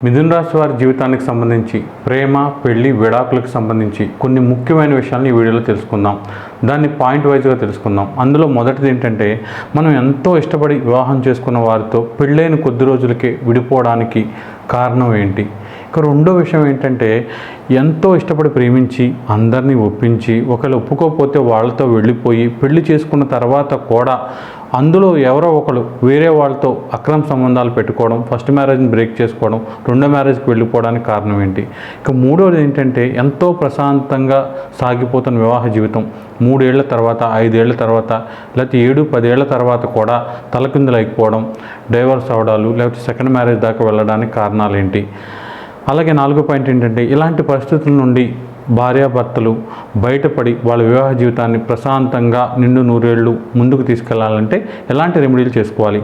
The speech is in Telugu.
మిథున రాశి వారి జీవితానికి సంబంధించి ప్రేమ, పెళ్లి, విడాకులకు సంబంధించి కొన్ని ముఖ్యమైన విషయాలను ఈ వీడియోలో తెలుసుకుందాం. దాన్ని పాయింట్ వైజ్గా తెలుసుకుందాం. అందులో మొదటిది ఏంటంటే, మనం ఎంతో ఇష్టపడి వివాహం చేసుకున్న వారితో పెళ్ళైన కొద్ది రోజులకే విడిపోవడానికి కారణం ఏంటి? ఇక రెండో విషయం ఏంటంటే, ఎంతో ఇష్టపడి ప్రేమించి అందరినీ ఒప్పించి ఒకవేళ ఒప్పుకోకపోతే వాళ్ళతో వెళ్ళిపోయి పెళ్లి చేసుకున్న తర్వాత కూడా అందులో ఎవరో ఒకరు వేరే వాళ్ళతో అక్రమ సంబంధాలు పెట్టుకోవడం, ఫస్ట్ మ్యారేజ్ని బ్రేక్ చేసుకోవడం, రెండో మ్యారేజ్కి వెళ్ళిపోవడానికి కారణం ఏంటి? ఇక మూడోది ఏంటంటే, ఎంతో ప్రశాంతంగా సాగిపోతున్న వివాహ జీవితం 3 ఏళ్ల తర్వాత, 5 ఏళ్ల తర్వాత, లేకపోతే 7-10 ఏళ్ల తర్వాత కూడా తలకిందులైపోవడం, డైవర్స్ అవడాలు, లేకపోతే సెకండ్ మ్యారేజ్ దాకా వెళ్ళడానికి కారణాలు ఏంటి? అలాగే 4వ పాయింట్ ఏంటంటే, ఇలాంటి పరిస్థితుల నుండి భార్యాభర్తలు బయటపడి వాళ్ళ వివాహ జీవితాన్ని ప్రశాంతంగా నిండు నూరేళ్ళు ముందుకు తీసుకెళ్లాలంటే ఎలాంటి రెమెడీలు చేసుకోవాలి?